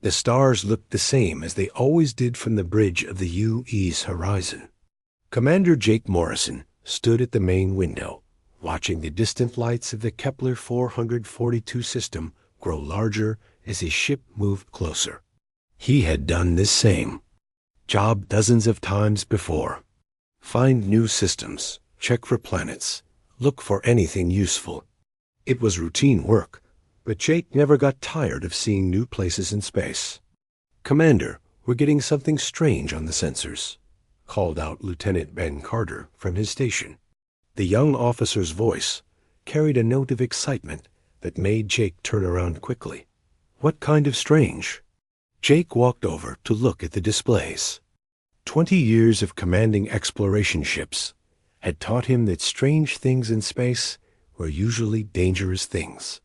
The stars looked the same as they always did from the bridge of the UE's horizon. Commander Jake Morrison stood at the main window, watching the distant lights of the Kepler 442 system grow larger as his ship moved closer. He had done this same job dozens of times before. Find new systems, check for planets, look for anything useful. It was routine work, but Jake never got tired of seeing new places in space. "Commander, we're getting something strange on the sensors," called out Lieutenant Ben Carter from his station. The young officer's voice carried a note of excitement that made Jake turn around quickly. "What kind of strange?" Jake walked over to look at the displays. 20 years of commanding exploration ships had taught him that strange things in space were usually dangerous things.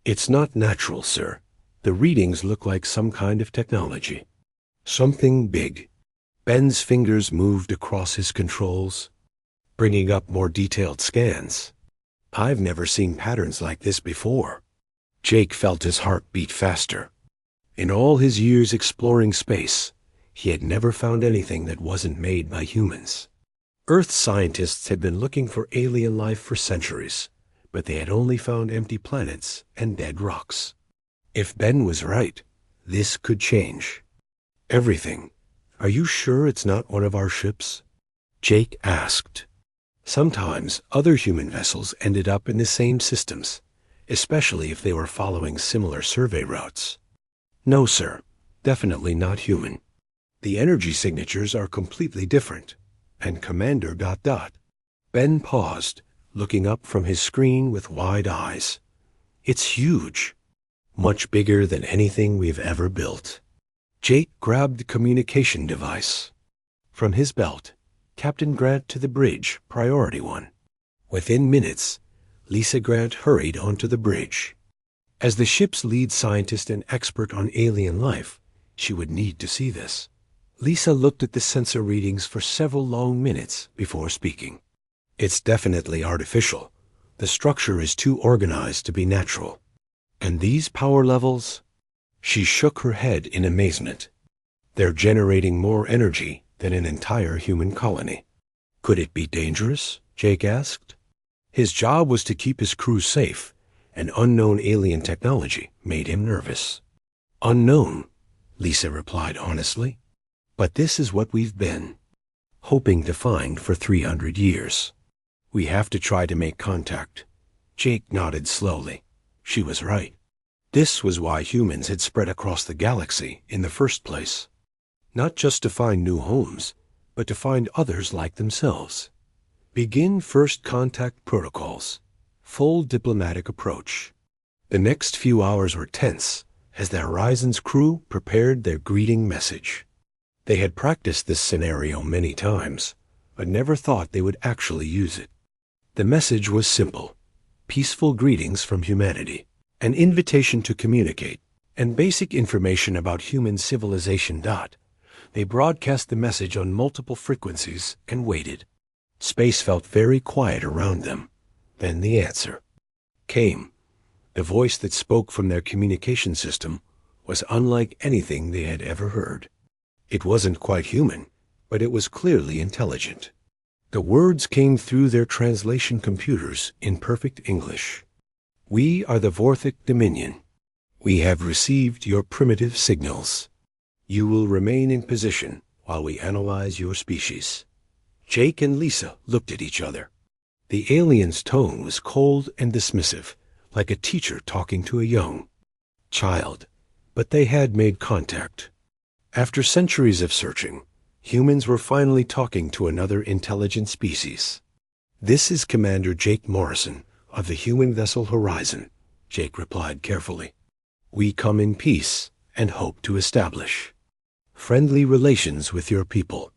"It's not natural, sir. The readings look like some kind of technology. Something big." Ben's fingers moved across his controls, bringing up more detailed scans. "I've never seen patterns like this before." Jake felt his heart beat faster. In all his years exploring space, he had never found anything that wasn't made by humans. Earth scientists had been looking for alien life for centuries, but they had only found empty planets and dead rocks. If Ben was right, this could change. "Everything. Are you sure it's not one of our ships?" Jake asked. Sometimes other human vessels ended up in the same systems, especially if they were following similar survey routes. "No, sir. Definitely not human. The energy signatures are completely different." And Commander ... Ben paused, looking up from his screen with wide eyes. "It's huge. Much bigger than anything we've ever built." Jake grabbed the communication device. From his belt, Captain Grant to the bridge, Priority 1. Within minutes, Lisa Grant hurried onto the bridge. As the ship's lead scientist and expert on alien life, she would need to see this. Lisa looked at the sensor readings for several long minutes before speaking. "It's definitely artificial. The structure is too organized to be natural. And these power levels..." She shook her head in amazement. "They're generating more energy than an entire human colony." "Could it be dangerous?" Jake asked. His job was to keep his crew safe, and unknown alien technology made him nervous. "Unknown," Lisa replied honestly. "But this is what we've been hoping to find for 300 years. We have to try to make contact." Jake nodded slowly. She was right. This was why humans had spread across the galaxy in the first place. Not just to find new homes, but to find others like themselves. Begin first contact protocols. Full diplomatic approach. The next few hours were tense as the Horizon's crew prepared their greeting message. They had practiced this scenario many times, but never thought they would actually use it. The message was simple. Peaceful greetings from humanity. An invitation to communicate, and basic information about human civilization. They broadcast the message on multiple frequencies and waited. Space felt very quiet around them. Then the answer came. The voice that spoke from their communication system was unlike anything they had ever heard. It wasn't quite human, but it was clearly intelligent. The words came through their translation computers in perfect English. "We are the Vorthic Dominion. We have received your primitive signals. You will remain in position while we analyze your species." Jake and Lisa looked at each other. The alien's tone was cold and dismissive, like a teacher talking to a young child. But they had made contact. After centuries of searching, humans were finally talking to another intelligent species. "This is Commander Jake Morrison of the human vessel Horizon," Jake replied carefully. "We come in peace and hope to establish friendly relations with your people."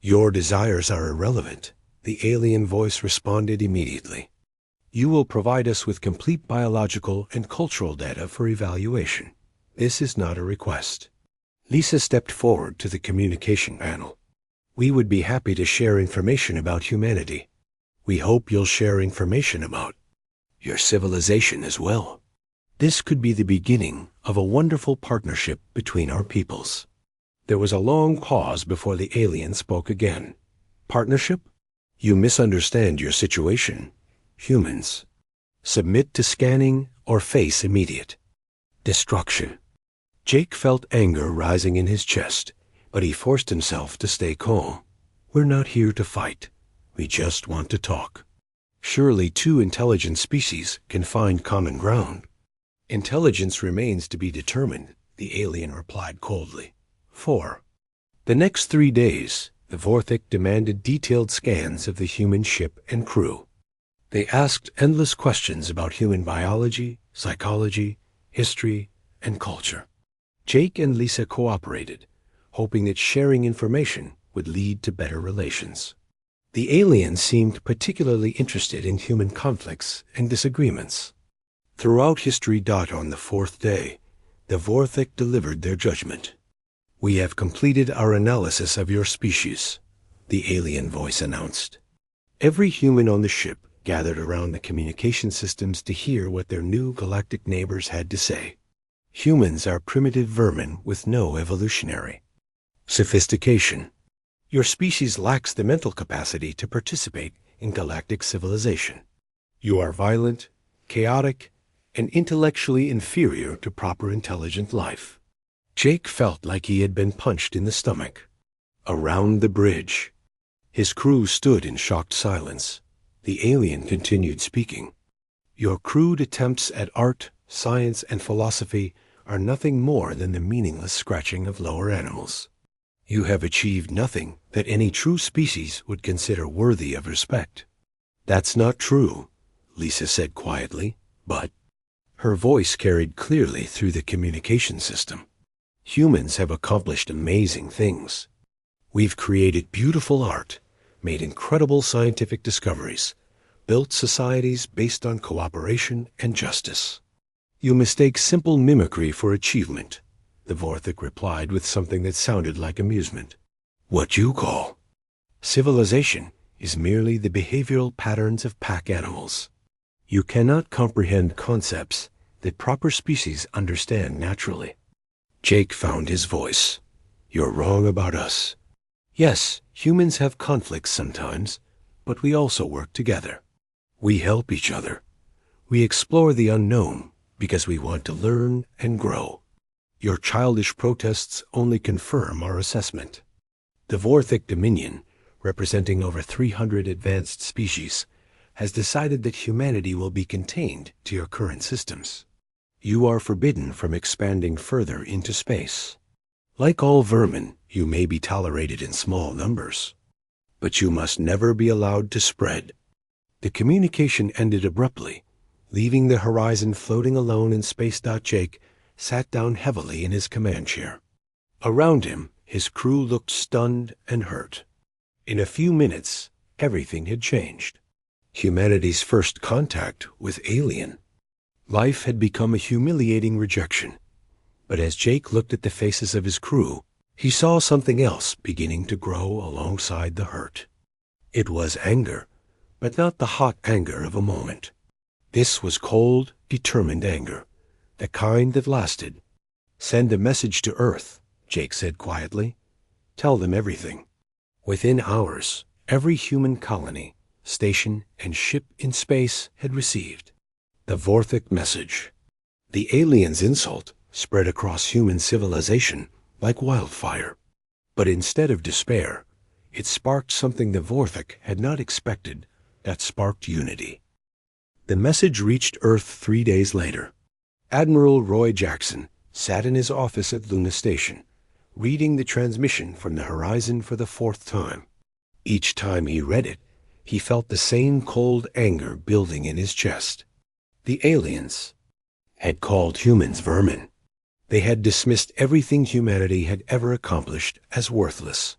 "Your desires are irrelevant," the alien voice responded immediately. "You will provide us with complete biological and cultural data for evaluation. This is not a request." Lisa stepped forward to the communication panel. "We would be happy to share information about humanity. We hope you'll share information about your civilization as well." This could be the beginning of a wonderful partnership between our peoples. There was a long pause before the alien spoke again. Partnership? You misunderstand your situation. Humans. Submit to scanning or face immediate destruction. Jake felt anger rising in his chest, but he forced himself to stay calm. We're not here to fight. We just want to talk. Surely two intelligent species can find common ground. Intelligence remains to be determined, the alien replied coldly. 4. The next 3 days, the Vorthik demanded detailed scans of the human ship and crew. They asked endless questions about human biology, psychology, history, and culture. Jake and Lisa cooperated, hoping that sharing information would lead to better relations. The aliens seemed particularly interested in human conflicts and disagreements. Throughout history. On the 4th day, the Vorthik delivered their judgment. We have completed our analysis of your species, the alien voice announced. Every human on the ship gathered around the communication systems to hear what their new galactic neighbors had to say. Humans are primitive vermin with no evolutionary sophistication. Your species lacks the mental capacity to participate in galactic civilization. You are violent, chaotic, and intellectually inferior to proper intelligent life. Jake felt like he had been punched in the stomach. Around the bridge, his crew stood in shocked silence. The alien continued speaking. Your crude attempts at art, science, and philosophy are nothing more than the meaningless scratching of lower animals. You have achieved nothing that any true species would consider worthy of respect. That's not true, Lisa said quietly, but her voice carried clearly through the communication system. Humans have accomplished amazing things. We've created beautiful art, made incredible scientific discoveries, built societies based on cooperation and justice. You mistake simple mimicry for achievement, the Vorthik replied with something that sounded like amusement. What you call civilization is merely the behavioral patterns of pack animals. You cannot comprehend concepts that proper species understand naturally. Jake found his voice. You're wrong about us. Yes, humans have conflicts sometimes, but we also work together. We help each other. We explore the unknown because we want to learn and grow. Your childish protests only confirm our assessment. The Vorthik Dominion, representing over 300 advanced species, has decided that humanity will be contained to your current systems. You are forbidden from expanding further into space. Like all vermin, you may be tolerated in small numbers, but you must never be allowed to spread. The communication ended abruptly, leaving the horizon floating alone in space. Jake sat down heavily in his command chair. Around him, his crew looked stunned and hurt. In a few minutes, everything had changed. Humanity's first contact with alien. Life had become a humiliating rejection. But as Jake looked at the faces of his crew, he saw something else beginning to grow alongside the hurt. It was anger, but not the hot anger of a moment. This was cold, determined anger, the kind that lasted. Send a message to Earth, Jake said quietly. Tell them everything. Within hours, every human colony, station, and ship in space had received the Vorthik message. The alien's insult spread across human civilization like wildfire. But instead of despair, it sparked something the Vorthik had not expected, that sparked unity. The message reached Earth 3 days later. Admiral Roy Jackson sat in his office at Luna Station, reading the transmission from the horizon for the 4th time. Each time he read it, he felt the same cold anger building in his chest. The aliens had called humans vermin. They had dismissed everything humanity had ever accomplished as worthless.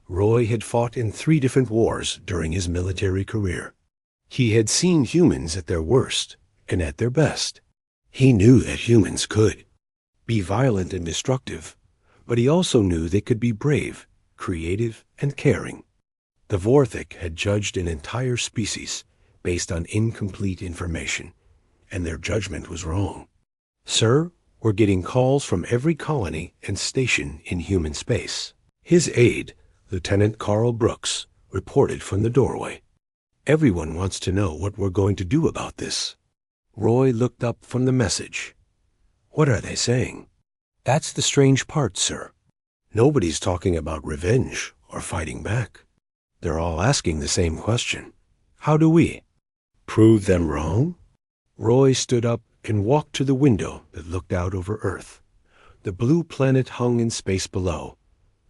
Roy had fought in 3 different wars during his military career. He had seen humans at their worst and at their best. He knew that humans could be violent and destructive, but he also knew they could be brave, creative, and caring. The Vorthik had judged an entire species based on incomplete information, and their judgment was wrong. Sir, we're getting calls from every colony and station in human space. His aide, Lieutenant Carl Brooks, reported from the doorway. Everyone wants to know what we're going to do about this. Roy looked up from the message. What are they saying? That's the strange part, sir. Nobody's talking about revenge or fighting back. They're all asking the same question. How do we prove them wrong? Roy stood up and walked to the window that looked out over Earth. The blue planet hung in space below,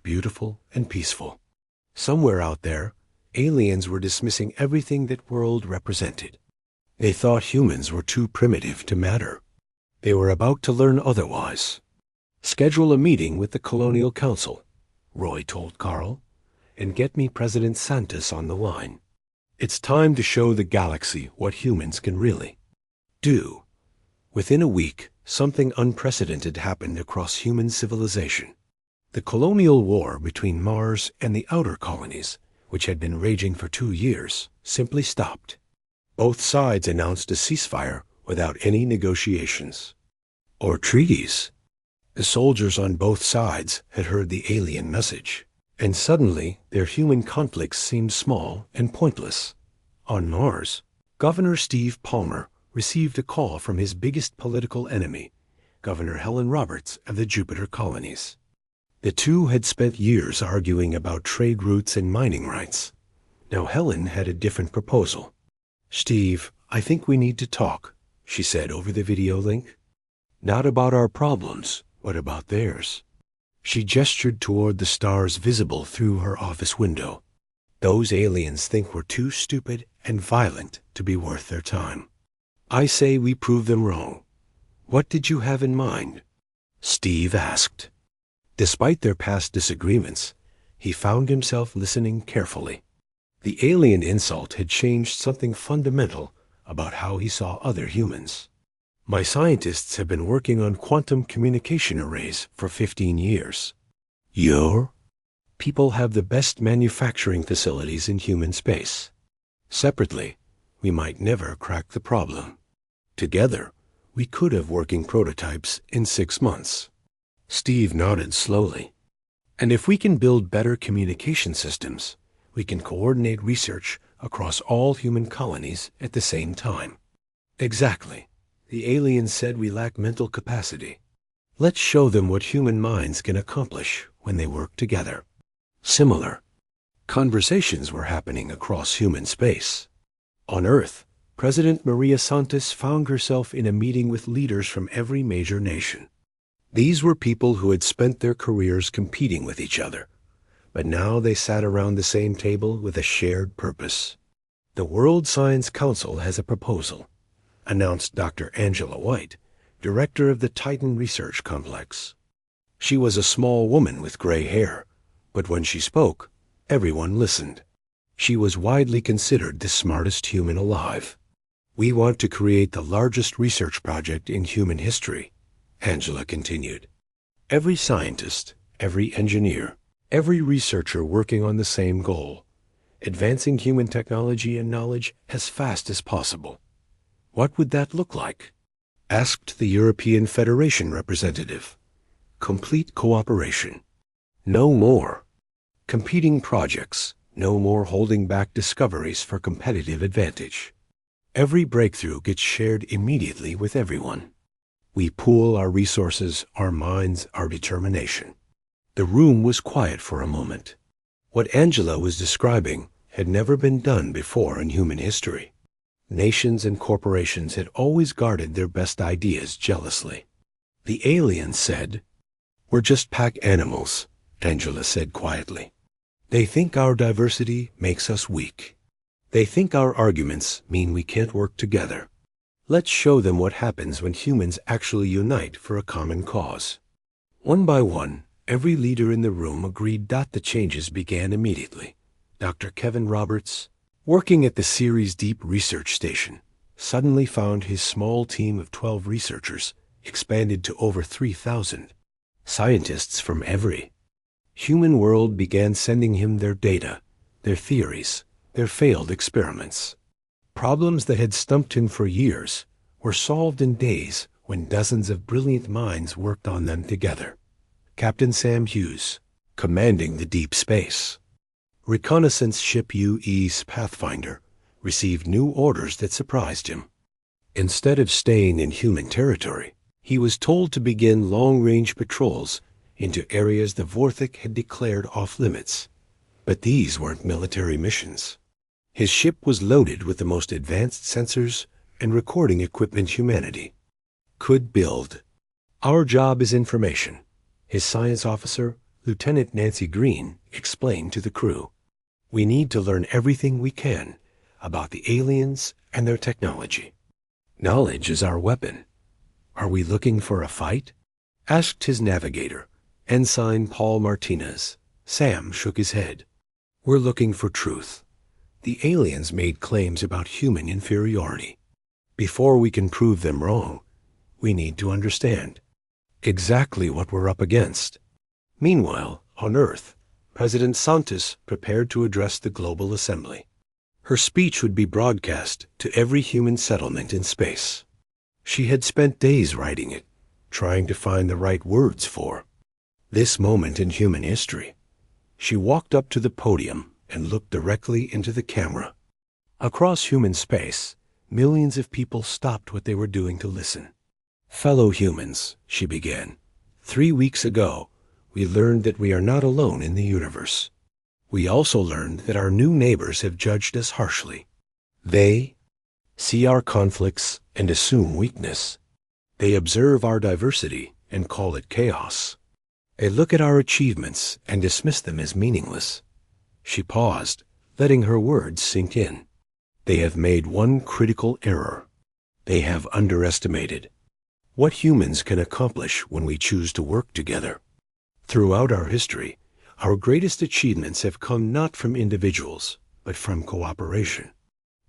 beautiful and peaceful. Somewhere out there, aliens were dismissing everything that world represented. They thought humans were too primitive to matter. They were about to learn otherwise. Schedule a meeting with the Colonial Council, Roy told Carl, and get me President Santos on the line. It's time to show the galaxy what humans can really do. Within a week, something unprecedented happened across human civilization. The colonial war between Mars and the outer colonies, which had been raging for 2 years, simply stopped. Both sides announced a ceasefire without any negotiations or treaties. The soldiers on both sides had heard the alien message, and suddenly their human conflicts seemed small and pointless. On Mars, Governor Steve Palmer received a call from his biggest political enemy, Governor Helen Roberts of the Jupiter colonies. The two had spent years arguing about trade routes and mining rights. Now Helen had a different proposal. Steve, I think we need to talk, she said over the video link. Not about our problems, but about theirs. She gestured toward the stars visible through her office window. Those aliens think we're too stupid and violent to be worth their time. I say we prove them wrong. What did you have in mind? Steve asked. Despite their past disagreements, he found himself listening carefully. The alien insult had changed something fundamental about how he saw other humans. My scientists have been working on quantum communication arrays for 15 years. Your people have the best manufacturing facilities in human space. Separately, we might never crack the problem. Together, we could have working prototypes in 6 months. Steve nodded slowly. And if we can build better communication systems, we can coordinate research across all human colonies at the same time. Exactly. The aliens said we lack mental capacity. Let's show them what human minds can accomplish when they work together. Similar conversations were happening across human space. On Earth, President Maria Santos found herself in a meeting with leaders from every major nation. These were people who had spent their careers competing with each other, but now they sat around the same table with a shared purpose. The World Science Council has a proposal, announced Dr. Angela White, director of the Titan Research Complex. She was a small woman with gray hair, but when she spoke, everyone listened. She was widely considered the smartest human alive. We want to create the largest research project in human history, Angela continued. Every scientist, every engineer, every researcher working on the same goal, advancing human technology and knowledge as fast as possible. What would that look like? Asked the European Federation representative. Complete cooperation. No more competing projects, no more holding back discoveries for competitive advantage. Every breakthrough gets shared immediately with everyone. We pool our resources, our minds, our determination. The room was quiet for a moment. What Angela was describing had never been done before in human history. Nations and corporations had always guarded their best ideas jealously. The aliens said, "We're just pack animals," Angela said quietly. They think our diversity makes us weak. They think our arguments mean we can't work together. Let's show them what happens when humans actually unite for a common cause. One by one, every leader in the room agreed that the changes began immediately. Dr. Kevin Roberts, working at the Ceres Deep Research Station, suddenly found his small team of 12 researchers expanded to over 3,000. Scientists from every human world began sending him their data, their theories, their failed experiments. Problems that had stumped him for years were solved in days when dozens of brilliant minds worked on them together. Captain Sam Hughes, commanding the deep space. Reconnaissance ship UE's Pathfinder received new orders that surprised him. Instead of staying in human territory, he was told to begin long-range patrols into areas the Vorthik had declared off-limits. But these weren't military missions. His ship was loaded with the most advanced sensors and recording equipment humanity could build. Our job is information, his science officer, Lieutenant Nancy Green, explained to the crew. We need to learn everything we can about the aliens and their technology. Knowledge is our weapon. Are we looking for a fight? Asked his navigator, Ensign Paul Martinez. Sam shook his head. We're looking for truth. The aliens made claims about human inferiority. Before we can prove them wrong, we need to understand exactly what we're up against. Meanwhile, on Earth, President Santos prepared to address the Global Assembly. Her speech would be broadcast to every human settlement in space. She had spent days writing it, trying to find the right words for this moment in human history. She walked up to the podium and looked directly into the camera. Across human space, millions of people stopped what they were doing to listen. Fellow humans, she began, 3 weeks ago, we learned that we are not alone in the universe. We also learned that our new neighbors have judged us harshly. They see our conflicts and assume weakness. They observe our diversity and call it chaos. They look at our achievements and dismiss them as meaningless. She paused, letting her words sink in. They have made one critical error. They have underestimated what humans can accomplish when we choose to work together. Throughout our history, our greatest achievements have come not from individuals, but from cooperation.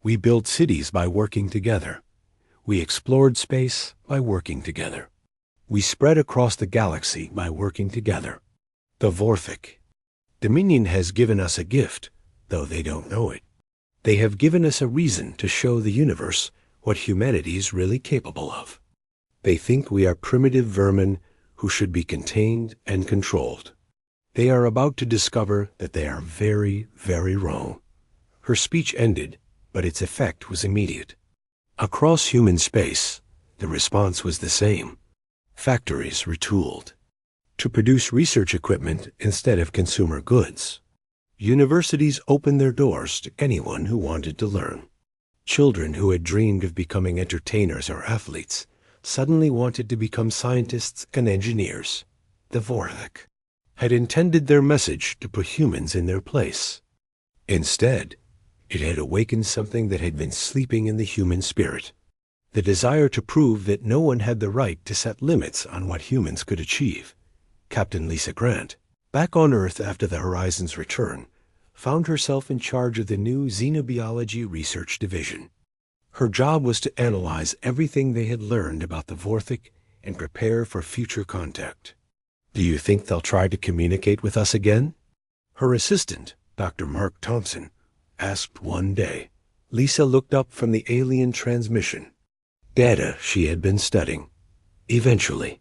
We built cities by working together. We explored space by working together. We spread across the galaxy by working together. The Vorthik. Dominion has given us a gift, though they don't know it. They have given us a reason to show the universe what humanity is really capable of. They think we are primitive vermin who should be contained and controlled. They are about to discover that they are very, very wrong. Her speech ended, but its effect was immediate. Across human space, the response was the same. Factories retooled to produce research equipment instead of consumer goods. Universities opened their doors to anyone who wanted to learn. Children who had dreamed of becoming entertainers or athletes suddenly wanted to become scientists and engineers. The Vorthik had intended their message to put humans in their place. Instead, it had awakened something that had been sleeping in the human spirit, the desire to prove that no one had the right to set limits on what humans could achieve. Captain Lisa Grant, back on Earth after the Horizon's return, found herself in charge of the new Xenobiology Research Division. Her job was to analyze everything they had learned about the Vorthik and prepare for future contact. Do you think they'll try to communicate with us again? Her assistant, Dr. Mark Thompson, asked one day. Lisa looked up from the alien transmission. Data she had been studying. Eventually,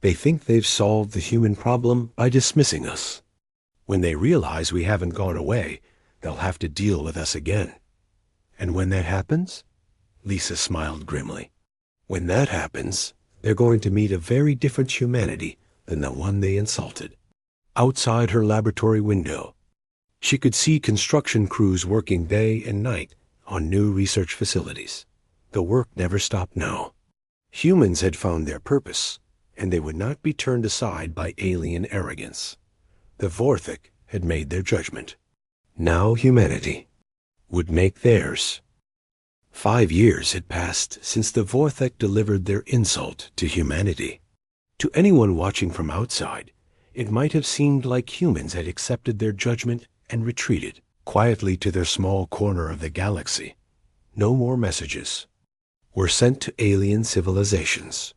they think they've solved the human problem by dismissing us. When they realize we haven't gone away, they'll have to deal with us again. And when that happens, Lisa smiled grimly. When that happens, they're going to meet a very different humanity than the one they insulted. Outside her laboratory window, she could see construction crews working day and night on new research facilities. The work never stopped now. Humans had found their purpose, and they would not be turned aside by alien arrogance. The Vorthik had made their judgment. Now humanity would make theirs. 5 years had passed since the Vorthik delivered their insult to humanity. To anyone watching from outside, it might have seemed like humans had accepted their judgment and retreated quietly to their small corner of the galaxy. No more messages were sent to alien civilizations.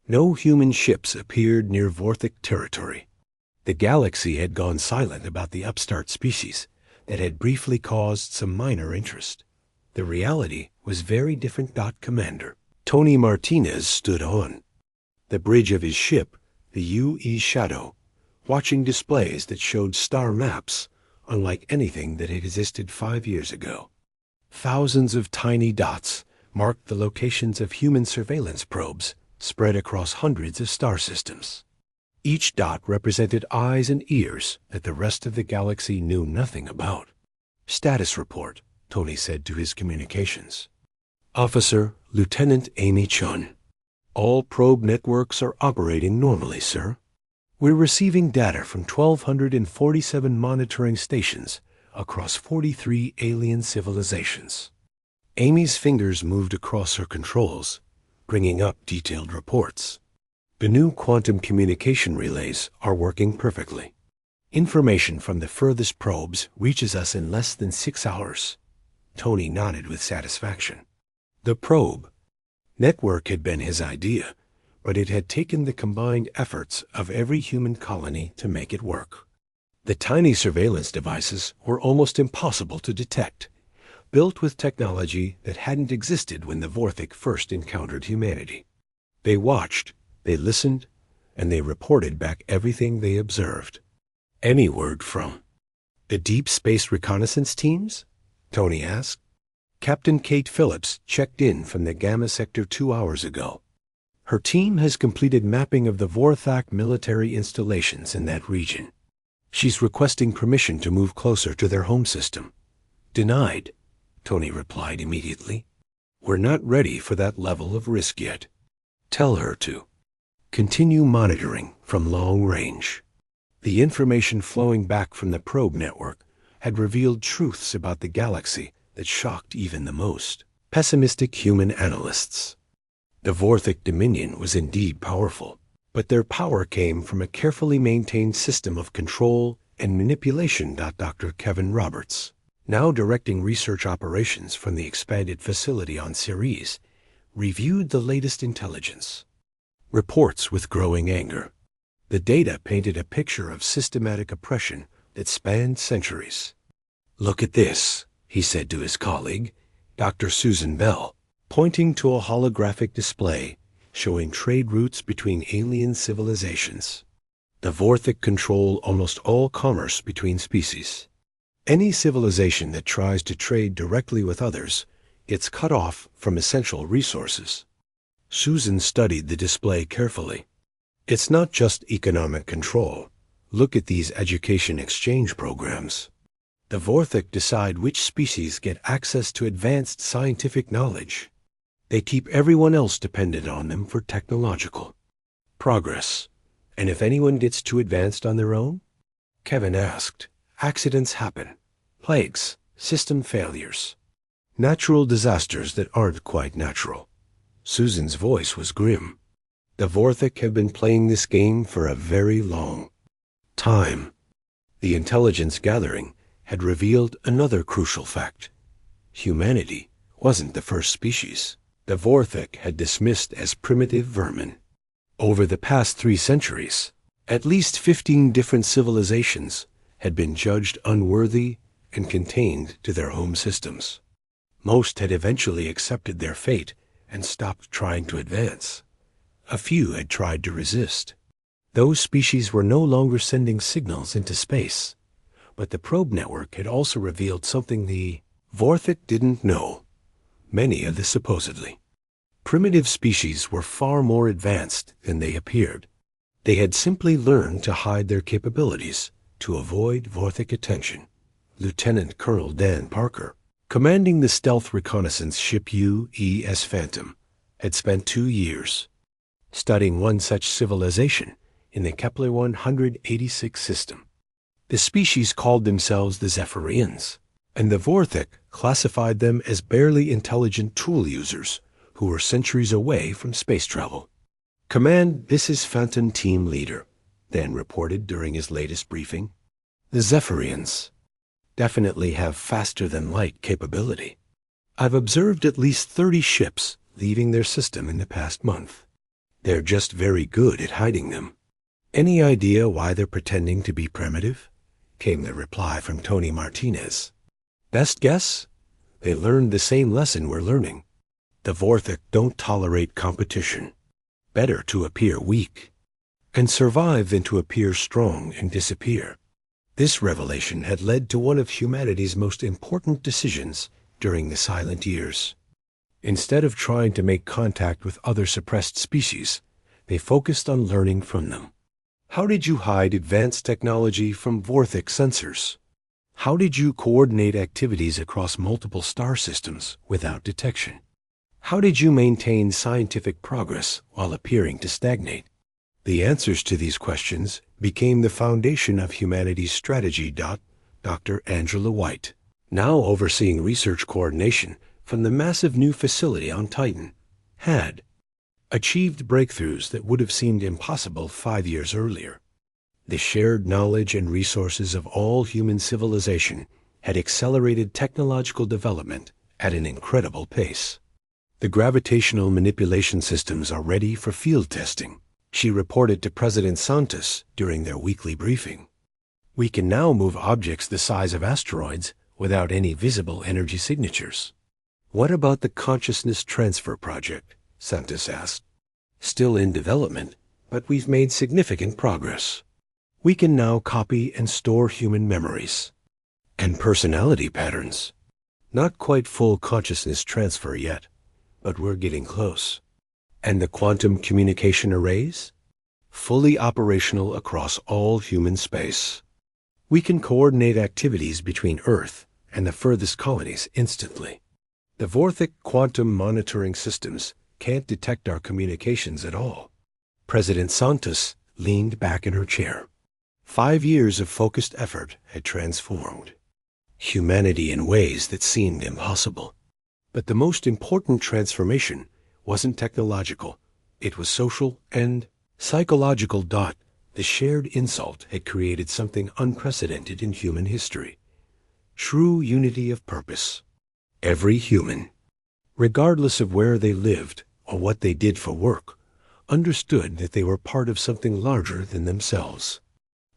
No human ships appeared near Vorthik territory. The galaxy had gone silent about the upstart species that had briefly caused some minor interest. The reality was very different. Commander. Tony Martinez stood on the bridge of his ship, the UE Shadow, watching displays that showed star maps unlike anything that had existed 5 years ago. Thousands of tiny dots marked the locations of human surveillance probes spread across hundreds of star systems. Each dot represented eyes and ears that the rest of the galaxy knew nothing about. "Status report," Tony said to his communications. "Officer Lieutenant Amy Chun. All probe networks are operating normally, sir. We're receiving data from 1,247 monitoring stations across 43 alien civilizations." Amy's fingers moved across her controls, bringing up detailed reports. "The new quantum communication relays are working perfectly. Information from the furthest probes reaches us in less than 6 hours." Tony nodded with satisfaction. The probe network had been his idea, but it had taken the combined efforts of every human colony to make it work. The tiny surveillance devices were almost impossible to detect, built with technology that hadn't existed when the Vorthik first encountered humanity. They watched, they listened, and they reported back everything they observed. "Any word from the Deep Space Reconnaissance teams?" Tony asked. "Captain Kate Phillips checked in from the Gamma Sector 2 hours ago. Her team has completed mapping of the Vorthak military installations in that region. She's requesting permission to move closer to their home system." "Denied," Tony replied immediately. "We're not ready for that level of risk yet. Tell her to continue monitoring from long range." The information flowing back from the probe network had revealed truths about the galaxy that shocked even the most pessimistic human analysts. The Vorthik Dominion was indeed powerful, but their power came from a carefully maintained system of control and manipulation. Dr. Kevin Roberts, now directing research operations from the expanded facility on Ceres, reviewed the latest intelligence reports with growing anger. The data painted a picture of systematic oppression that spanned centuries. "Look at this," he said to his colleague, Dr. Susan Bell, pointing to a holographic display showing trade routes between alien civilizations. "The Vorthik control almost all commerce between species. Any civilization that tries to trade directly with others gets cut off from essential resources." Susan studied the display carefully. "It's not just economic control. Look at these education exchange programs. The Vorthik decide which species get access to advanced scientific knowledge. They keep everyone else dependent on them for technological progress. And if anyone gets too advanced on their own," Kevin asked, "accidents happen. Plagues, system failures, natural disasters that aren't quite natural." Susan's voice was grim. "The Vorthik have been playing this game for a very long time." The intelligence gathering had revealed another crucial fact. Humanity wasn't the first species the Vorthik had dismissed as primitive vermin. Over the past 3 centuries, at least 15 different civilizations had been judged unworthy and contained to their home systems. Most had eventually accepted their fate and stopped trying to advance. A few had tried to resist. Those species were no longer sending signals into space, but the probe network had also revealed something the Vorthik didn't know. Many of the supposedly primitive species were far more advanced than they appeared. They had simply learned to hide their capabilities to avoid Vorthik attention. Lieutenant Colonel Dan Parker, commanding the stealth reconnaissance ship UES Phantom, had spent 2 years studying one such civilization in the Kepler 186 system. The species called themselves the Zephyrians, and the Vorthik classified them as barely intelligent tool users who were centuries away from space travel. "Command, this is Phantom Team Leader," Dan reported during his latest briefing. "The Zephyrians definitely have faster-than-light capability. I've observed at least 30 ships leaving their system in the past month. They're just very good at hiding them." "Any idea why they're pretending to be primitive?" came the reply from Tony Martinez. "Best guess? They learned the same lesson we're learning. The Vorthik don't tolerate competition. Better to appear weak and survive than to appear strong and disappear. This revelation had led to one of humanity's most important decisions during the Silent Years. Instead of trying to make contact with other suppressed species, they focused on learning from them. How did you hide advanced technology from Vorthik sensors? How did you coordinate activities across multiple star systems without detection? How did you maintain scientific progress while appearing to stagnate? The answers to these questions became the foundation of humanity's strategy. Dr. Angela White, now overseeing research coordination from the massive new facility on Titan, had achieved breakthroughs that would have seemed impossible 5 years earlier. The shared knowledge and resources of all human civilization had accelerated technological development at an incredible pace. The gravitational manipulation systems are ready for field testing, she reported to President Santos during their weekly briefing. We can now move objects the size of asteroids without any visible energy signatures. What about the consciousness transfer project? Santos asked. Still in development, but we've made significant progress. We can now copy and store human memories and personality patterns. Not quite full consciousness transfer yet, but we're getting close. And the quantum communication arrays? Fully operational across all human space. We can coordinate activities between Earth and the furthest colonies instantly. The Vorthik quantum monitoring systems can't detect our communications at all. President Santos leaned back in her chair. 5 years of focused effort had transformed humanity in ways that seemed impossible. But the most important transformation wasn't technological. It was social and psychological. The shared insult had created something unprecedented in human history. True unity of purpose. Every human, regardless of where they lived or what they did for work, understood that they were part of something larger than themselves.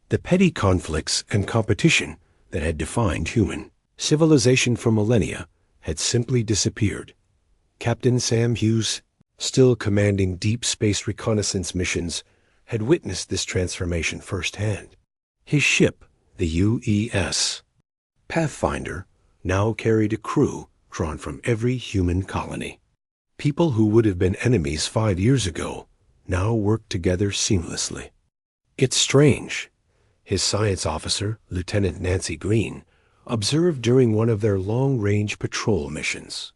The petty conflicts and competition that had defined human civilization for millennia had simply disappeared. Captain Sam Hughes, still commanding deep space reconnaissance missions, had witnessed this transformation firsthand. His ship, the UES Pathfinder, now carried a crew drawn from every human colony. People who would have been enemies 5 years ago now worked together seamlessly. It's strange, his science officer, Lieutenant Nancy Green, observed during one of their long-range patrol missions.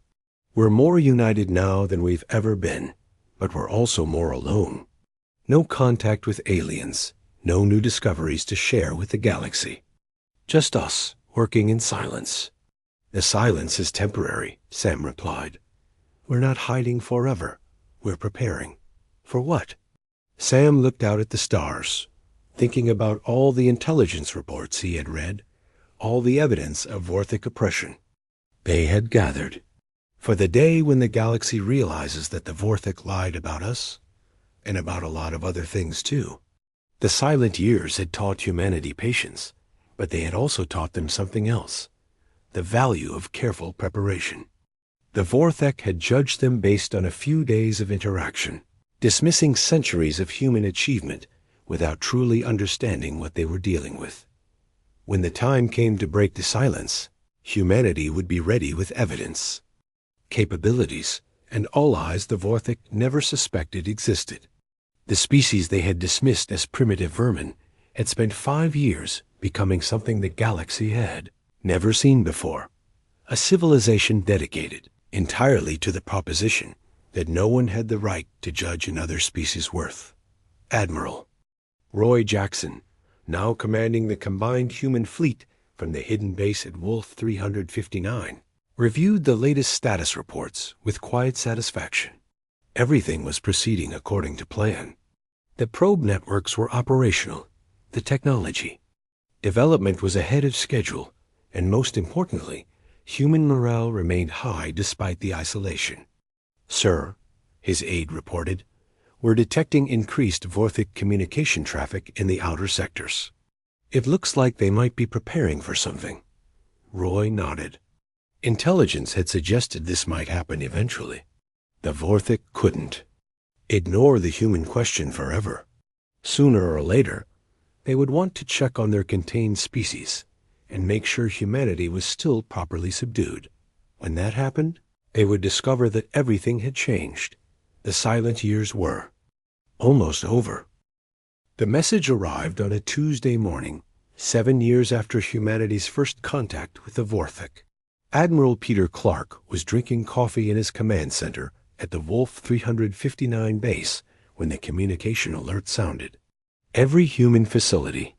We're more united now than we've ever been, but we're also more alone. No contact with aliens, no new discoveries to share with the galaxy. Just us, working in silence. The silence is temporary, Sam replied. We're not hiding forever. We're preparing. For what? Sam looked out at the stars, thinking about all the intelligence reports he had read, all the evidence of Vorthik oppression they had gathered. For the day when the galaxy realizes that the Vorthik lied about us, and about a lot of other things too. The Silent Years had taught humanity patience, but they had also taught them something else, the value of careful preparation. The Vorthik had judged them based on a few days of interaction, dismissing centuries of human achievement without truly understanding what they were dealing with. When the time came to break the silence, humanity would be ready with evidence, capabilities, and allies the Vorthik never suspected existed. The species they had dismissed as primitive vermin had spent 5 years becoming something the galaxy had never seen before, a civilization dedicated entirely to the proposition that no one had the right to judge another species' worth. Admiral Roy Jackson, now commanding the combined human fleet from the hidden base at Wolf 359, reviewed the latest status reports with quiet satisfaction. Everything was proceeding according to plan. The probe networks were operational, the technology. Development was ahead of schedule, and most importantly, human morale remained high despite the isolation. Sir, his aide reported, we're detecting increased Vorthik communication traffic in the outer sectors. It looks like they might be preparing for something. Roy nodded. Intelligence had suggested this might happen eventually. The Vorthik couldn't ignore the human question forever. Sooner or later, they would want to check on their contained species and make sure humanity was still properly subdued. When that happened, they would discover that everything had changed. The silent years were almost over. The message arrived on a Tuesday morning, 7 years after humanity's first contact with the Vorthik. Admiral Peter Clark was drinking coffee in his command center at the Wolf 359 base when the communication alert sounded. Every human facility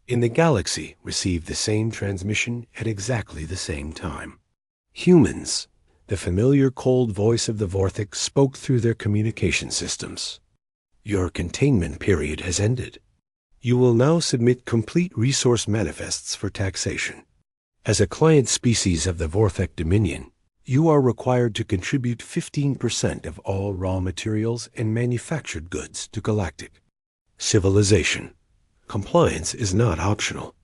in the galaxy received the same transmission at exactly the same time. Humans, the familiar cold voice of the Vorthik spoke through their communication systems. Your containment period has ended. You will now submit complete resource manifests for taxation. As a client species of the Vorthik Dominion, you are required to contribute 15% of all raw materials and manufactured goods to Galactic civilization. Compliance is not optional.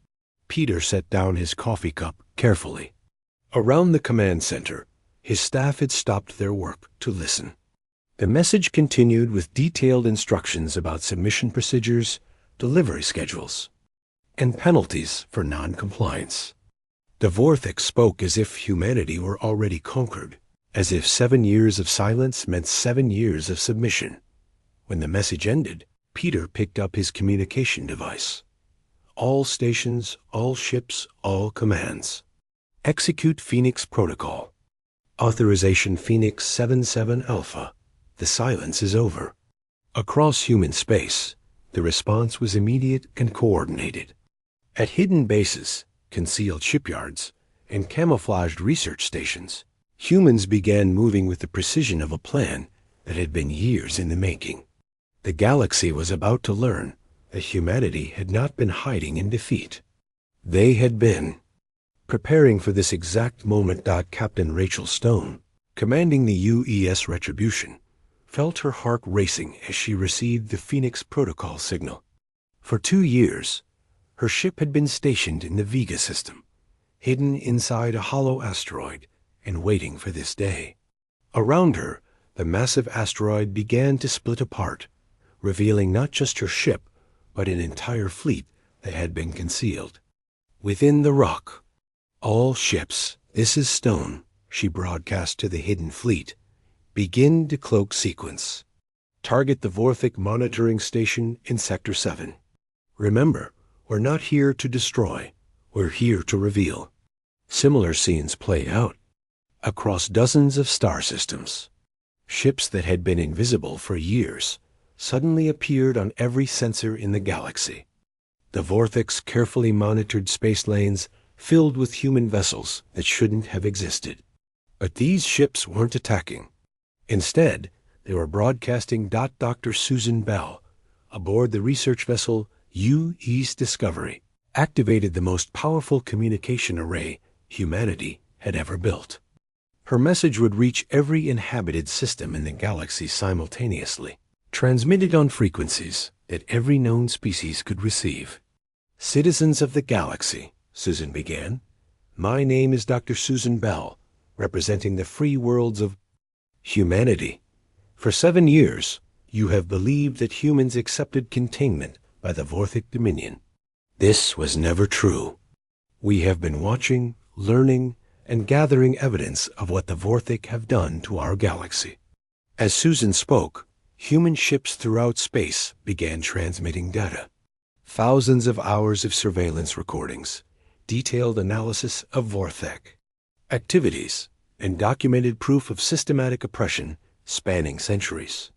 Peter set down his coffee cup carefully. Around the command center, his staff had stopped their work to listen. The message continued with detailed instructions about submission procedures, delivery schedules, and penalties for non-compliance. The Vorthik spoke as if humanity were already conquered, as if 7 years of silence meant 7 years of submission. When the message ended, Peter picked up his communication device. All stations, all ships, all commands. Execute Phoenix Protocol. Authorization Phoenix 77 Alpha. The silence is over. Across human space, the response was immediate and coordinated. At hidden bases, concealed shipyards, and camouflaged research stations, humans began moving with the precision of a plan that had been years in the making. The galaxy was about to learn that humanity had not been hiding in defeat. They had been preparing for this exact moment. Captain Rachel Stone, commanding the UES Retribution, felt her heart racing as she received the Phoenix Protocol signal. For 2 years, her ship had been stationed in the Vega system, hidden inside a hollow asteroid and waiting for this day. Around her, the massive asteroid began to split apart, revealing not just her ship, but an entire fleet that had been concealed. Within the rock, all ships, this is Stone, she broadcast to the hidden fleet, begin decloak sequence. Target the Vorthik monitoring station in Sector 7. Remember, we're not here to destroy, we're here to reveal. Similar scenes play out across dozens of star systems. Ships that had been invisible for years suddenly appeared on every sensor in the galaxy. The Vorthik's carefully monitored space lanes filled with human vessels that shouldn't have existed. But these ships weren't attacking. Instead, they were broadcasting. Dr. Susan Bell, aboard the research vessel UES Discovery, activated the most powerful communication array humanity had ever built. Her message would reach every inhabited system in the galaxy simultaneously, transmitted on frequencies that every known species could receive. Citizens of the galaxy, Susan began, my name is Dr. Susan Bell, representing the free worlds of humanity. For 7 years, you have believed that humans accepted containment by the Vorthik Dominion. This was never true. We have been watching, learning, and gathering evidence of what the Vorthik have done to our galaxy. As Susan spoke, human ships throughout space began transmitting data. Thousands of hours of surveillance recordings, detailed analysis of Vorthik activities, and documented proof of systematic oppression spanning centuries.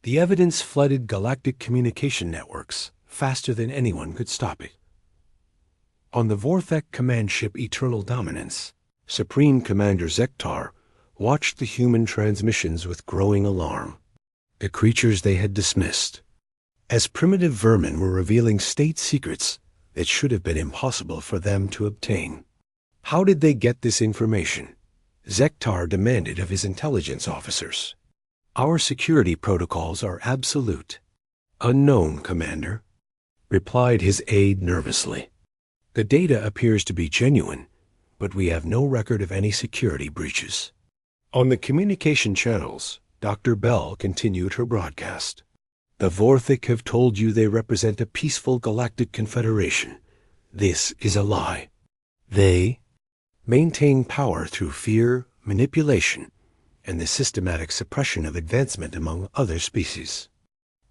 The evidence flooded galactic communication networks faster than anyone could stop it. On the Vorthik command ship Eternal Dominance, Supreme Commander Zektar watched the human transmissions with growing alarm. The creatures they had dismissed as primitive vermin were revealing state secrets that should have been impossible for them to obtain. How did they get this information? Zektar demanded of his intelligence officers. Our security protocols are absolute. Unknown, Commander, replied his aide nervously. The data appears to be genuine, but we have no record of any security breaches. On the communication channels, Dr. Bell continued her broadcast. The Vorthic have told you they represent a peaceful galactic confederation. This is a lie. They maintain power through fear, manipulation, and the systematic suppression of advancement among other species.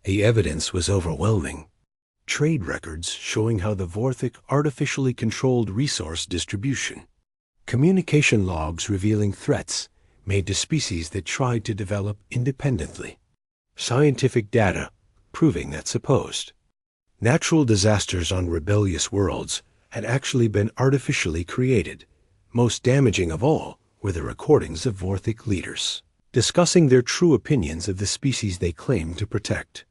The evidence was overwhelming. Trade records showing how the Vorthic artificially controlled resource distribution. Communication logs revealing threats made to species that tried to develop independently. Scientific data proving that supposed natural disasters on rebellious worlds had actually been artificially created. Most damaging of all were the recordings of Vorthic leaders discussing their true opinions of the species they claimed to protect.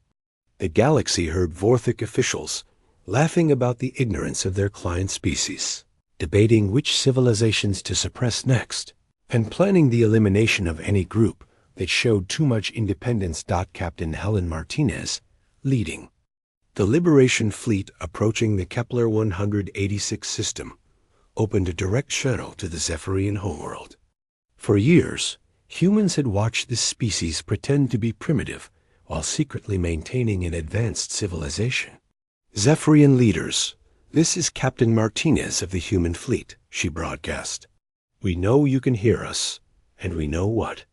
The galaxy heard Vorthic officials laughing about the ignorance of their client species, debating which civilizations to suppress next, and planning the elimination of any group that showed too much independence. Captain Helen Martinez leading the Liberation Fleet approaching the Kepler 186 system opened a direct channel to the Zephyrian homeworld. For years, humans had watched this species pretend to be primitive while secretly maintaining an advanced civilization. Zephyrian leaders, this is Captain Martinez of the human fleet, she broadcast. We know you can hear us, and we know what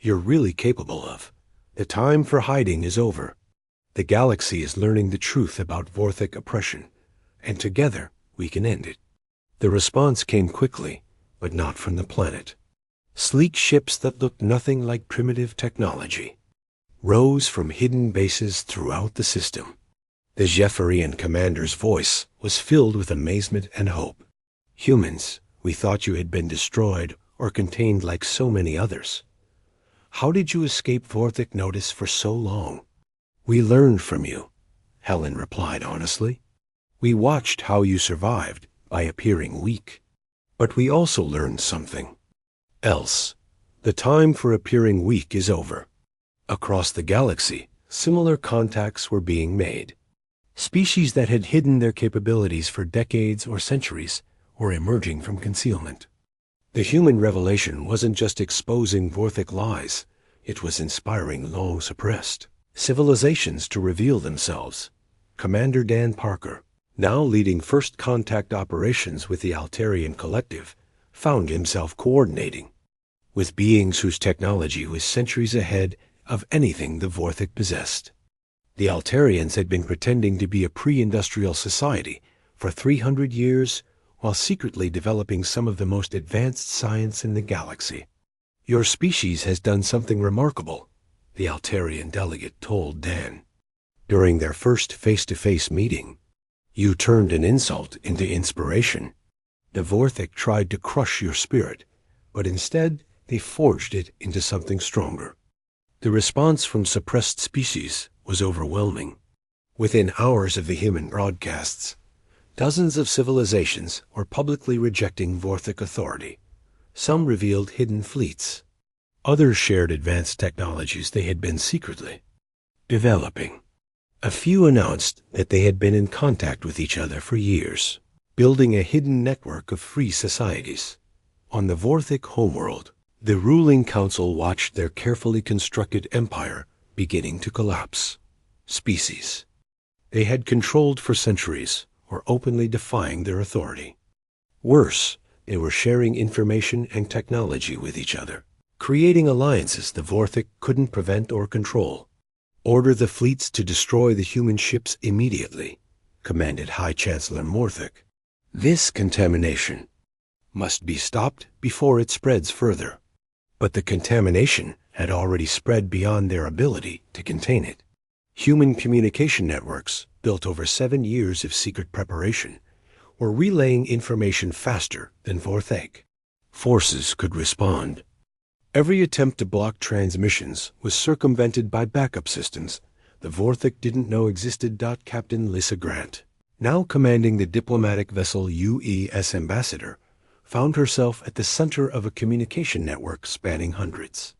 you're really capable of. The time for hiding is over. The galaxy is learning the truth about Vorthic oppression, and together we can end it. The response came quickly, but not from the planet. Sleek ships that looked nothing like primitive technology rose from hidden bases throughout the system. The Zephyrian commander's voice was filled with amazement and hope. Humans, we thought you had been destroyed or contained like so many others. How did you escape Vorthic notice for so long? We learned from you, Helen replied honestly. We watched how you survived by appearing weak. But we also learned something else. The time for appearing weak is over. Across the galaxy, similar contacts were being made. Species that had hidden their capabilities for decades or centuries were emerging from concealment. The human revelation wasn't just exposing Vorthic lies, it was inspiring long-suppressed civilizations to reveal themselves. Commander Dan Parker, now leading first contact operations with the Altarian Collective, found himself coordinating with beings whose technology was centuries ahead of anything the Vorthic possessed. The Altarians had been pretending to be a pre-industrial society for 300 years while secretly developing some of the most advanced science in the galaxy. Your species has done something remarkable, the Altarian delegate told Dan. During their first face-to-face meeting, you turned an insult into inspiration. The Vorthic tried to crush your spirit, but instead they forged it into something stronger. The response from suppressed species was overwhelming. Within hours of the human broadcasts, dozens of civilizations were publicly rejecting Vorthic authority. Some revealed hidden fleets. Others shared advanced technologies they had been secretly developing. A few announced that they had been in contact with each other for years, building a hidden network of free societies. On the Vorthic homeworld, the ruling council watched their carefully constructed empire beginning to collapse. Species they had controlled for centuries were openly defying their authority. Worse, they were sharing information and technology with each other, creating alliances the Vorthic couldn't prevent or control. Order the fleets to destroy the human ships immediately, commanded High Chancellor Morthic. This contamination must be stopped before it spreads further. But the contamination had already spread beyond their ability to contain it. Human communication networks, built over 7 years of secret preparation, were relaying information faster than Vorthic forces could respond. Every attempt to block transmissions was circumvented by backup systems the Vorthic didn't know existed. Captain Lissa Grant, now commanding the diplomatic vessel UES Ambassador, found herself at the center of a communication network spanning hundreds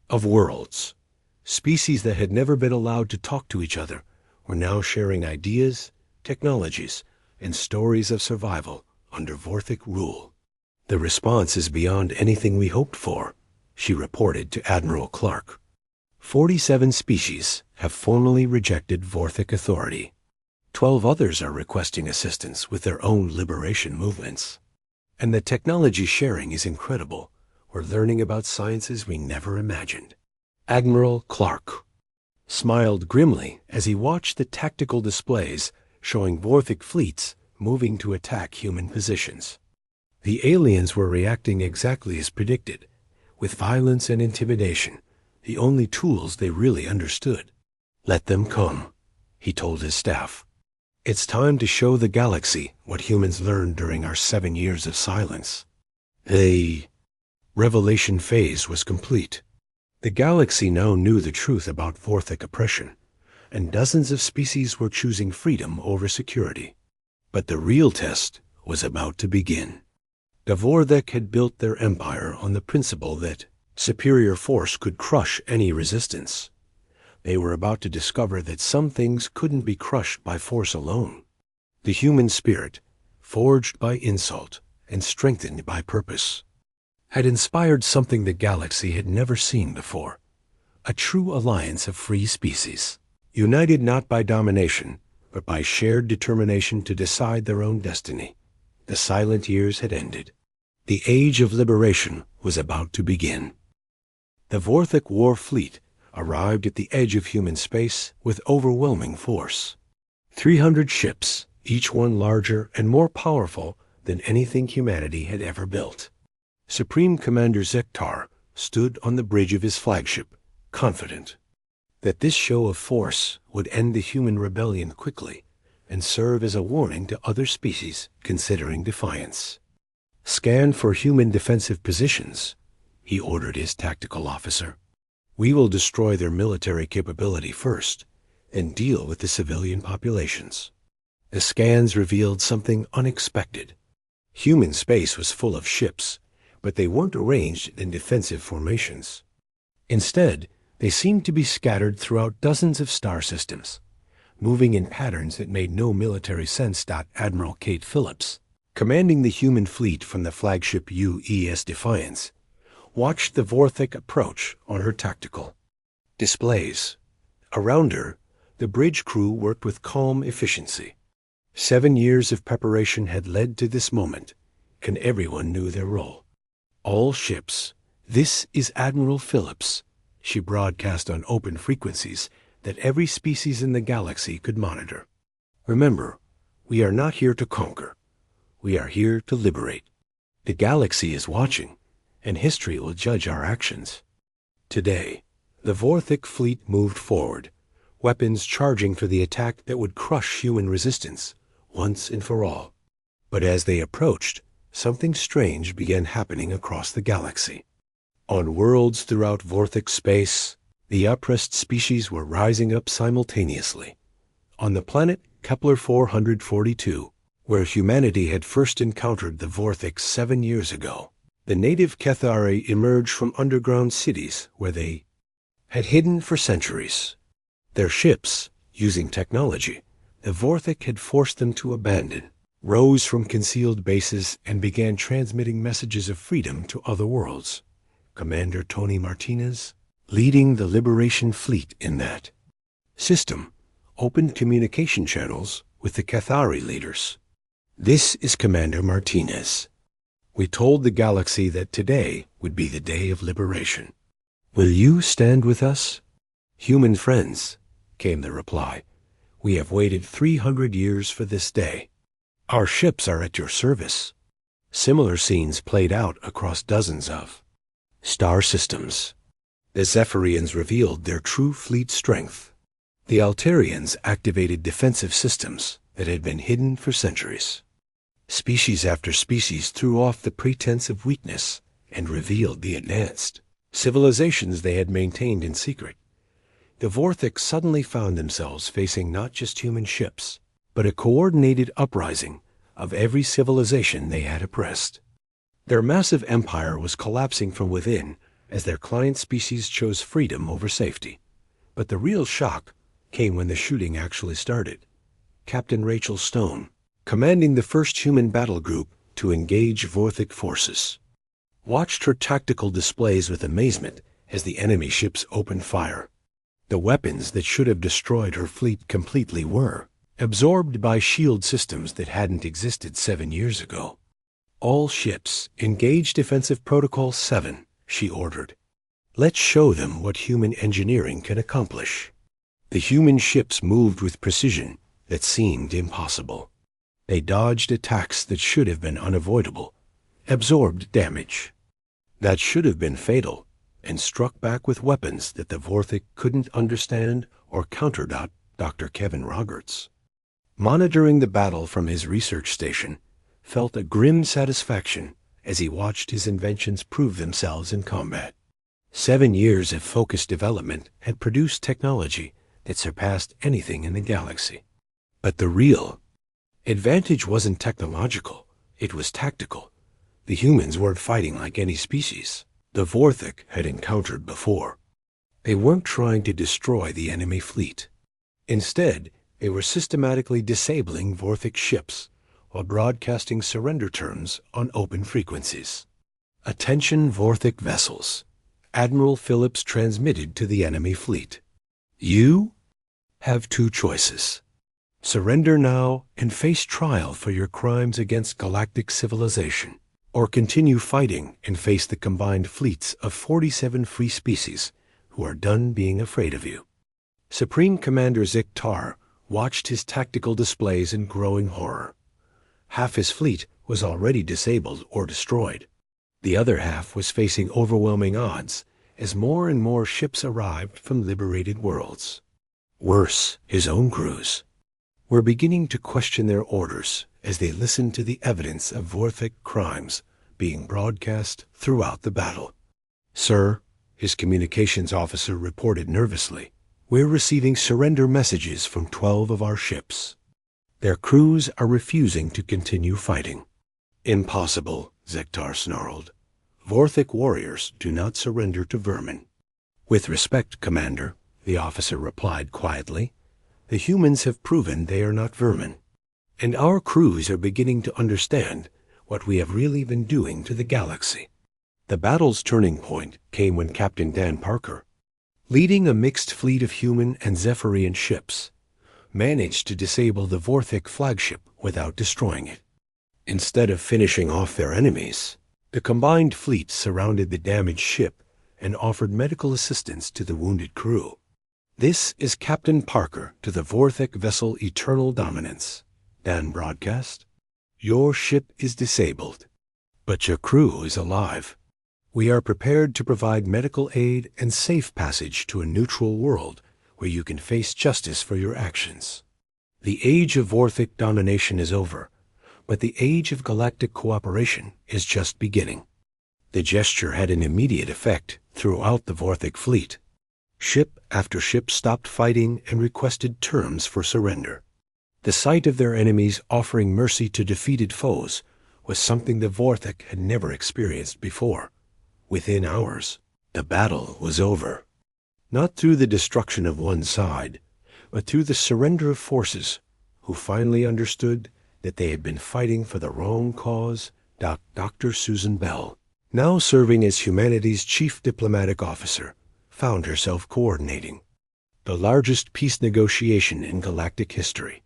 of worlds. Species that had never been allowed to talk to each other were now sharing ideas, technologies, and stories of survival under Vorthic rule. The response is beyond anything we hoped for, she reported to Admiral Clark. 47 species have formally rejected Vorthic authority. 12 others are requesting assistance with their own liberation movements. And the technology sharing is incredible. We're learning about sciences we never imagined. Admiral Clark smiled grimly as he watched the tactical displays showing Vorthic fleets moving to attack human positions. The aliens were reacting exactly as predicted, with violence and intimidation, the only tools they really understood. Let them come, he told his staff. It's time to show the galaxy what humans learned during our 7 years of silence. The revelation phase was complete. The galaxy now knew the truth about Vorthic oppression, and dozens of species were choosing freedom over security. But the real test was about to begin. The Vorthic had built their empire on the principle that superior force could crush any resistance. They were about to discover that some things couldn't be crushed by force alone. The human spirit, forged by insult and strengthened by purpose, had inspired something the galaxy had never seen before. A true alliance of free species, united not by domination, but by shared determination to decide their own destiny. The silent years had ended. The age of liberation was about to begin. The Vorthic War fleet arrived at the edge of human space with overwhelming force. 300 ships, each one larger and more powerful than anything humanity had ever built. Supreme Commander Zektar stood on the bridge of his flagship, confident that this show of force would end the human rebellion quickly and serve as a warning to other species considering defiance. Scan for human defensive positions, he ordered his tactical officer. We will destroy their military capability first and deal with the civilian populations. The scans revealed something unexpected. Human space was full of ships, but they weren't arranged in defensive formations. Instead, they seemed to be scattered throughout dozens of star systems, moving in patterns that made no military sense. Admiral Kate Phillips, commanding the human fleet from the flagship UES Defiance, watched the Vorthic approach on her tactical displays. Around her, the bridge crew worked with calm efficiency. 7 years of preparation had led to this moment, and everyone knew their role. All ships, this is Admiral Phillips, she broadcast on open frequencies that every species in the galaxy could monitor. Remember, we are not here to conquer. We are here to liberate. The galaxy is watching, and history will judge our actions. Today, the Vorthic fleet moved forward, weapons charging for the attack that would crush human resistance once and for all. But as they approached, something strange began happening across the galaxy. On worlds throughout Vorthic space, the oppressed species were rising up simultaneously. On the planet Kepler 442, where humanity had first encountered the Vorthic 7 years ago, the native Cathari emerged from underground cities where they had hidden for centuries. Their ships, using technology the Vorthic had forced them to abandon, rose from concealed bases and began transmitting messages of freedom to other worlds. Commander Tony Martinez, leading the Liberation Fleet in that system, opened communication channels with the Cathari leaders. This is Commander Martinez. We told the galaxy that today would be the day of liberation. Will you stand with us? Human friends, came the reply. We have waited 300 years for this day. Our ships are at your service. Similar scenes played out across dozens of star systems. The Zephyrians revealed their true fleet strength. The Altarians activated defensive systems that had been hidden for centuries. Species after species threw off the pretense of weakness and revealed the advanced civilizations they had maintained in secret. The Vorthic suddenly found themselves facing not just human ships, but a coordinated uprising of every civilization they had oppressed. Their massive empire was collapsing from within as their client species chose freedom over safety. But the real shock came when the shooting actually started. Captain Rachel Stone, commanding the first human battle group to engage Vorthic forces, watched her tactical displays with amazement as the enemy ships opened fire. The weapons that should have destroyed her fleet completely were absorbed by shield systems that hadn't existed 7 years ago. "All ships, engage Defensive Protocol 7, she ordered. "Let's show them what human engineering can accomplish." The human ships moved with precision that seemed impossible. They dodged attacks that should have been unavoidable, absorbed damage that should have been fatal, and struck back with weapons that the Vorthik couldn't understand or counter. Dr. Kevin Roberts, monitoring the battle from his research station, felt a grim satisfaction as he watched his inventions prove themselves in combat. 7 years of focused development had produced technology that surpassed anything in the galaxy. But the real advantage wasn't technological, it was tactical. The humans weren't fighting like any species the Vorthik had encountered before. They weren't trying to destroy the enemy fleet. Instead, they were systematically disabling Vorthik ships while broadcasting surrender terms on open frequencies. "Attention Vorthik vessels," Admiral Phillips transmitted to the enemy fleet. "You have 2 choices. Surrender now and face trial for your crimes against galactic civilization, or continue fighting and face the combined fleets of 47 free species who are done being afraid of you." Supreme Commander Ziktar watched his tactical displays in growing horror. Half his fleet was already disabled or destroyed. The other half was facing overwhelming odds as more and more ships arrived from liberated worlds. Worse, his own crews were beginning to question their orders as they listened to the evidence of Vorthik crimes being broadcast throughout the battle. "Sir," his communications officer reported nervously, "we're receiving surrender messages from 12 of our ships. Their crews are refusing to continue fighting." "Impossible," Zektar snarled. "Vorthik warriors do not surrender to vermin." "With respect, Commander," the officer replied quietly, "the humans have proven they are not vermin, and our crews are beginning to understand what we have really been doing to the galaxy." The battle's turning point came when Captain Dan Parker, leading a mixed fleet of human and Zephyrian ships, managed to disable the Vorthik flagship without destroying it. Instead of finishing off their enemies, the combined fleet surrounded the damaged ship and offered medical assistance to the wounded crew. "This is Captain Parker to the Vorthik vessel Eternal Dominance," Dan broadcast. "Your ship is disabled, but your crew is alive. We are prepared to provide medical aid and safe passage to a neutral world where you can face justice for your actions. The age of Vorthik domination is over, but the age of galactic cooperation is just beginning." The gesture had an immediate effect throughout the Vorthik fleet. Ship after ship stopped fighting and requested terms for surrender. The sight of their enemies offering mercy to defeated foes was something the Vorthik had never experienced before. Within hours, the battle was over. Not through the destruction of one side, but through the surrender of forces who finally understood that they had been fighting for the wrong cause. Dr. Susan Bell, now serving as humanity's chief diplomatic officer, found herself coordinating the largest peace negotiation in galactic history.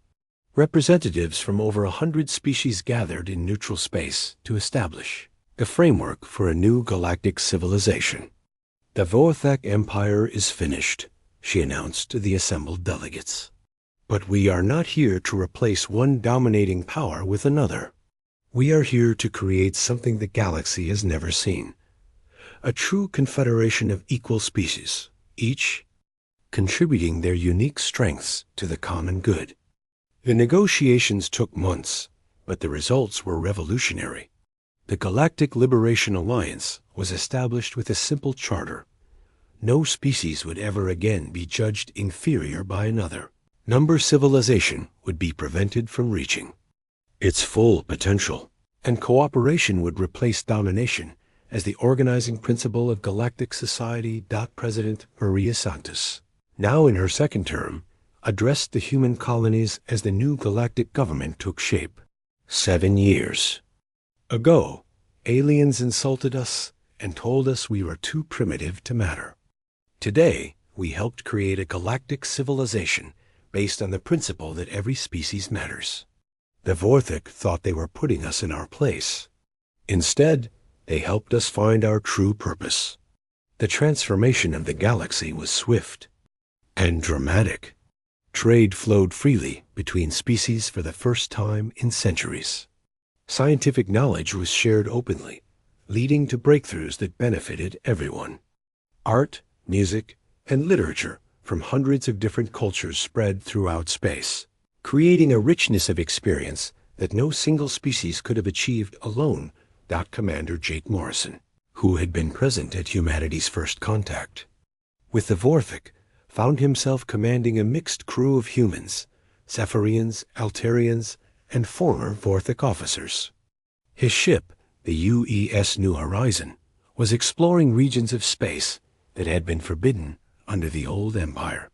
Representatives from over 100 species gathered in neutral space to establish the framework for a new galactic civilization. "The Vorthak Empire is finished," she announced to the assembled delegates. "But we are not here to replace one dominating power with another. We are here to create something the galaxy has never seen. A true confederation of equal species, each contributing their unique strengths to the common good." The negotiations took months, but the results were revolutionary. The Galactic Liberation Alliance was established with a simple charter. No species would ever again be judged inferior by another. Number civilization would be prevented from reaching its full potential, and cooperation would replace domination as the organizing principle of galactic society. President Maria Santos, now in her second term, addressed the human colonies as the new galactic government took shape. 7 years ago, aliens insulted us and told us we were too primitive to matter. Today, we helped create a galactic civilization based on the principle that every species matters. The Vorthik thought they were putting us in our place. Instead, they helped us find our true purpose. The transformation of the galaxy was swift and dramatic. Trade flowed freely between species for the first time in centuries. Scientific knowledge was shared openly, leading to breakthroughs that benefited everyone. Art, music, and literature from hundreds of different cultures spread throughout space, creating a richness of experience that no single species could have achieved alone without Commander Jake Morrison, who had been present at humanity's first contact. With the Vorthik, found himself commanding a mixed crew of humans, Zephyrians, Altarians, and former Vorthik officers. His ship, the UES New Horizon, was exploring regions of space that had been forbidden under the old empire.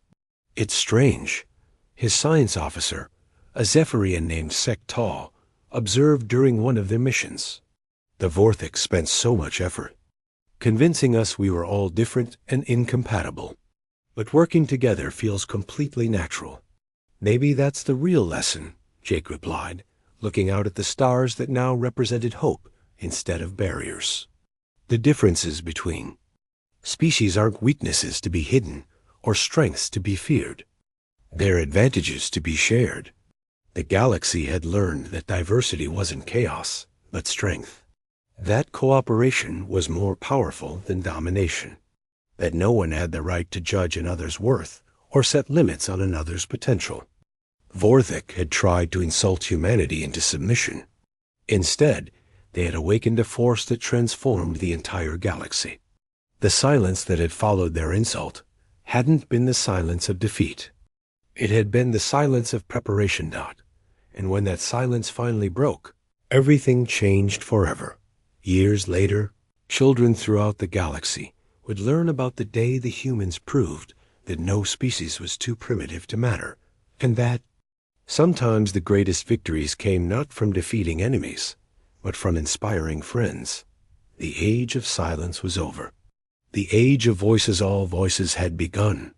It's strange. His science officer, a Zephyrian named Sektal, observed during one of their missions. The Vorthik spent so much effort, convincing us we were all different and incompatible. But working together feels completely natural. Maybe that's the real lesson, Jake replied, looking out at the stars that now represented hope instead of barriers. The differences between species aren't weaknesses to be hidden or strengths to be feared. They're advantages to be shared. The galaxy had learned that diversity wasn't chaos, but strength. That cooperation was more powerful than domination. That no one had the right to judge another's worth or set limits on another's potential. Vorthik had tried to insult humanity into submission. Instead, they had awakened a force that transformed the entire galaxy. The silence that had followed their insult hadn't been the silence of defeat. It had been the silence of preparation. And when that silence finally broke, everything changed forever. Years later, children throughout the galaxy would learn about the day the humans proved that no species was too primitive to matter, and that sometimes the greatest victories came not from defeating enemies, but from inspiring friends. The age of silence was over. The age of voices all voices had begun.